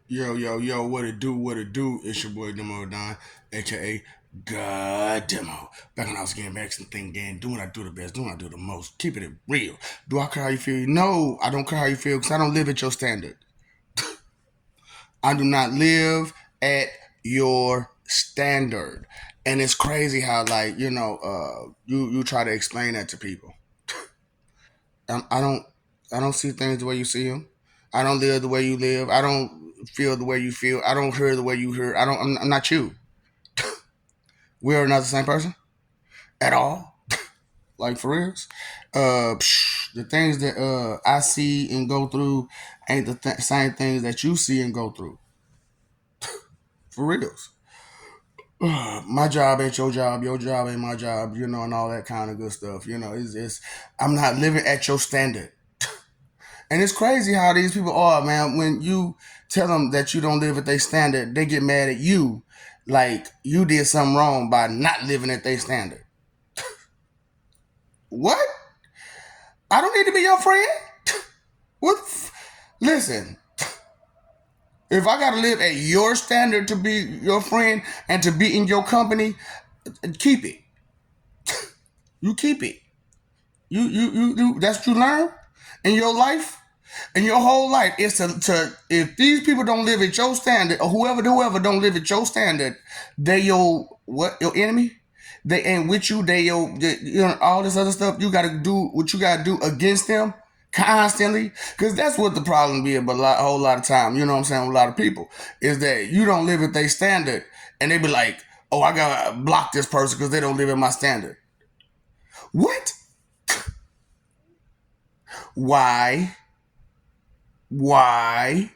Yo, yo, yo, what it do, what it do? It's your boy Demo Don, aka God Demo. Back when I was getting back some thing again, doing what I do the best, doing what I do the most, keeping it real. Do I care how you feel? No, I don't care how you feel because I don't live at your standard. I do not live at your standard. And it's crazy how you try to explain that to people. I don't I don't see things the way you see them. I don't live the way you live. I don't feel the way you feel. I don't hear the way you hear. I'm not you. We are not the same person at all. Like for reals. The things that I see and go through ain't the same things that you see and go through. For reals. My job ain't your job ain't my job, and all that kind of good stuff. It's I'm not living at your standard. And it's crazy how these people are, man. When you tell them that you don't live at their standard, they get mad at you like you did something wrong by not living at their standard. What? I don't need to be your friend? What? Listen, if I got to live at your standard to be your friend and to be in your company, keep it. You keep it. You that's what you learn in your life. In your whole life is to if these people don't live at your standard or whoever don't live at your standard, they your enemy. They ain't with you. All this other stuff. You got to do what you got to do against them constantly, because that's what the problem be. But a whole lot of time, you know what I'm saying, with a lot of people is that you don't live at their standard, and they be like, "Oh, I gotta block this person because they don't live at my standard." What? Why? Why?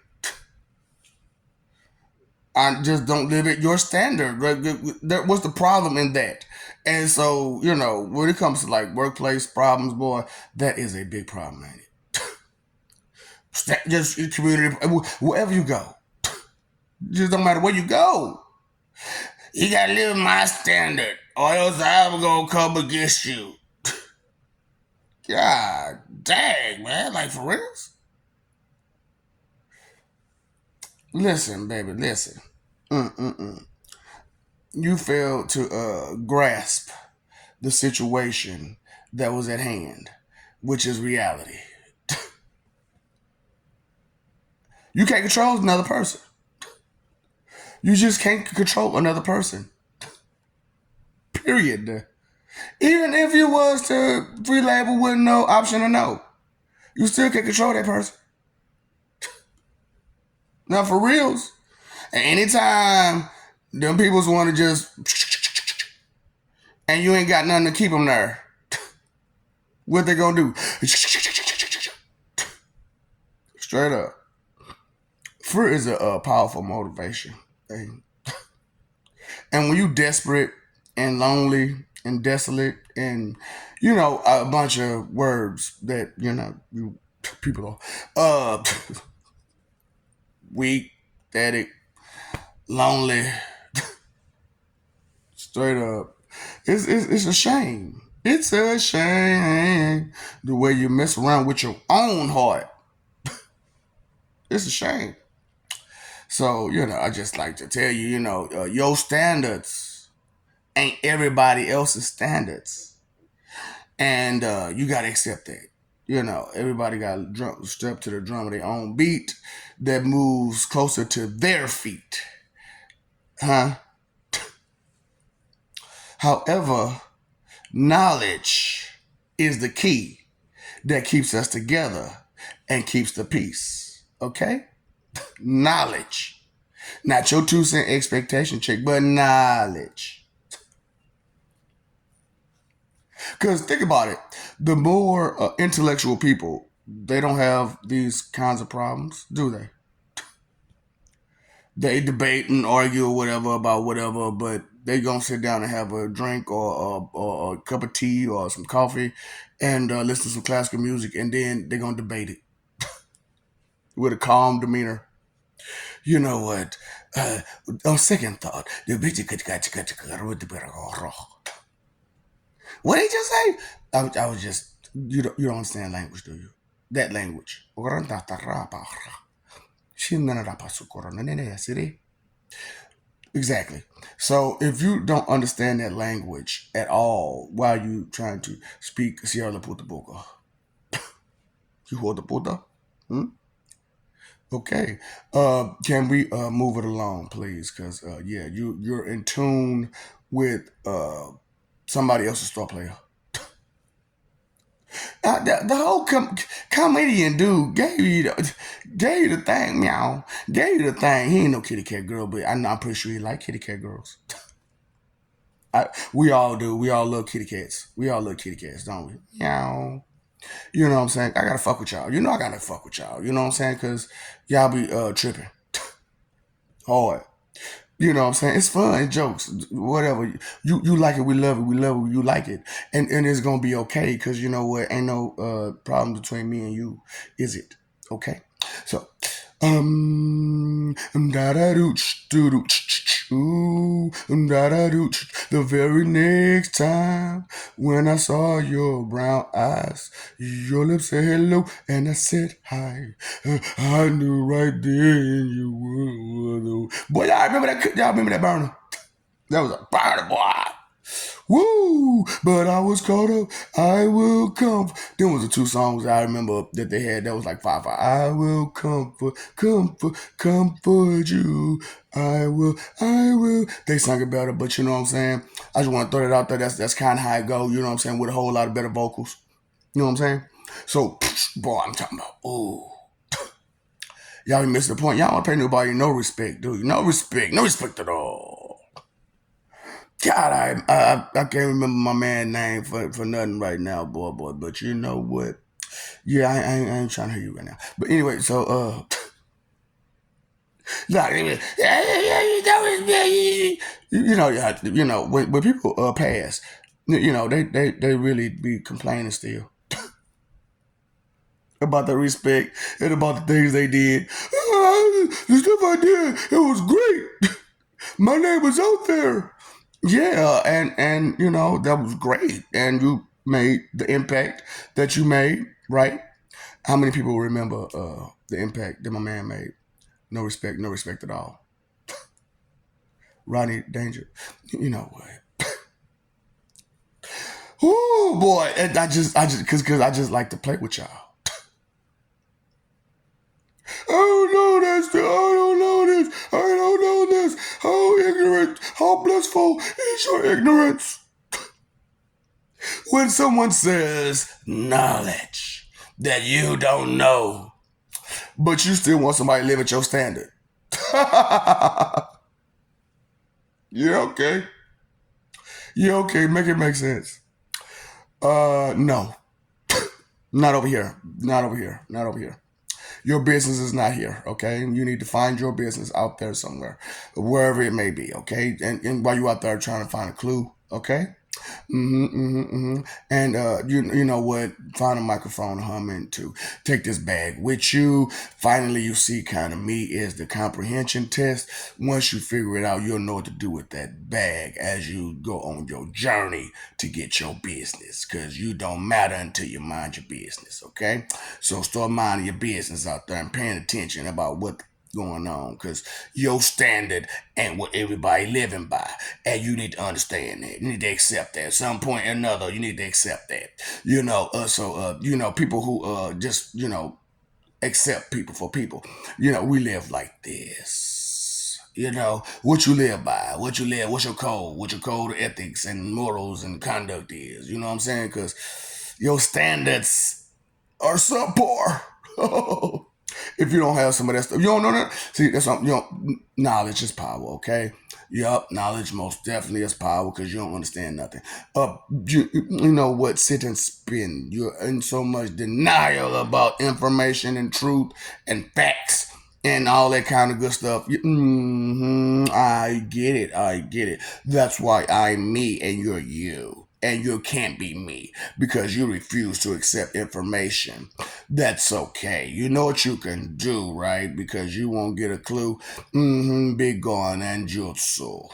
I just don't live at your standard. What's the problem in that? And so, when it comes to like workplace problems, boy, that is a big problem, ain't it? Just in community, wherever you go, just don't matter where you go. You gotta live my standard, or else I'm gonna come against you. God dang, man, like for reals. Listen, baby, listen. Mm-mm-mm. You failed to grasp the situation that was at hand, which is reality. You can't control another person. You just can't control another person. Period. Even if you was to free label with no option to no, you still can't control that person. Now for reals. And anytime them peoples want to just and you ain't got nothing to keep them there, what they gonna do? Straight up. Fear is a powerful motivation. And when you desperate and lonely and desolate and a bunch of words that you people are weak, pathetic, lonely, straight up. It's a shame. It's a shame the way you mess around with your own heart. It's a shame. So I just like to tell you, your standards ain't everybody else's standards, and you gotta accept that. Everybody got to step to the drum of their own beat that moves closer to their feet, huh? However, knowledge is the key that keeps us together and keeps the peace. Okay, knowledge, not your 2 cent expectation check, but knowledge. Because think about it, the more intellectual people, they don't have these kinds of problems, do they? They debate and argue or whatever about whatever, but they gonna sit down and have a drink or a cup of tea or some coffee and listen to some classical music, and then they gonna debate it with a calm demeanor. You know what? On second thought, what did you just say? I was just you don't understand language, do you? That language. Exactly. So if you don't understand that language at all while you trying to speak Sierra Puta Boca, you hold the Puta? Hmm? Okay. Can we move it along, please? Because yeah, you're in tune with somebody else's star player. The whole comedian dude gave you the thing, meow. Gave you the thing. He ain't no kitty cat girl, but I'm pretty sure he like kitty cat girls. We all do. We all love kitty cats. We all love kitty cats, don't we? Meow. You know what I'm saying? I gotta fuck with y'all. You know I gotta fuck with y'all. You know what I'm saying? Cause y'all be tripping hard. You know what I'm saying? It's fun, it's jokes, whatever. You like it, we love it, we love it, you like it. And it's gonna be okay, because you know what? Ain't no problem between me and you, is it? Okay? So da da doo ooh da da doo. The very next time when I saw your brown eyes, your lips said hello, and I said hi. I knew right then you were. Boy, y'all remember that? Y'all remember that burner? That was a burner, boy. Woo! But I was caught up. I will come. Them was the two songs I remember that they had. That was like five. I will comfort you. I will. They sung it better, but you know what I'm saying. I just want to throw that out there. That's kind of how it go. You know what I'm saying, with a whole lot of better vocals. You know what I'm saying. So, boy, I'm talking about. Ooh. Y'all missed the point. Y'all don't pay nobody no respect, do you? No respect at all. God, I can't remember my man's name for nothing right now, boy. But you know what? Yeah, I ain't trying to hear you right now. But anyway, so like, you know, when people pass, you know, they really be complaining still about the respect and about the things they did. The stuff I did, it was great. My name was out there. Yeah, and you know that was great, and you made the impact that you made, right? How many people remember the impact that my man made? No respect at all. Rodney Danger, you know what? Oh boy, and cause I just like to play with y'all. I don't know this. I don't know this. I don't know this. How ignorant, how blissful is your ignorance? When someone says knowledge that you don't know, but you still want somebody to live at your standard. Yeah, okay. Yeah, okay. Make it make sense. No. Not over here. Not over here. Not over here. Your business is not here, okay? You need to find your business out there somewhere, wherever it may be, okay? And while you out there trying to find a clue, okay? And you know what? Find a microphone to hum into. Take this bag with you. Finally, you see kind of me is the comprehension test. Once you figure it out, you'll know what to do with that bag as you go on your journey to get your business. Cause you don't matter until you mind your business. Okay, so start minding your business out there and paying attention about what going on, because your standard ain't what everybody living by, and you need to understand that. You need to accept that. At some point or another, you need to accept that. You know, you know, people who just, you know, accept people for people. You know, we live like this. You know, what you live by, what's your code of ethics and morals and conduct is. You know what I'm saying? Because your standards are subpar. If you don't have some of that stuff, you don't know that. See, that's something. You don't. Knowledge is power. Okay. Yup. Knowledge most definitely is power, because you don't understand nothing. You know what? Sit and spin. You're in so much denial about information and truth and facts and all that kind of good stuff. I get it. I get it. That's why I'm me and you're you. And you can't be me because you refuse to accept information. That's okay. You know what you can do, right? Because you won't get a clue. Be gone and jutsu.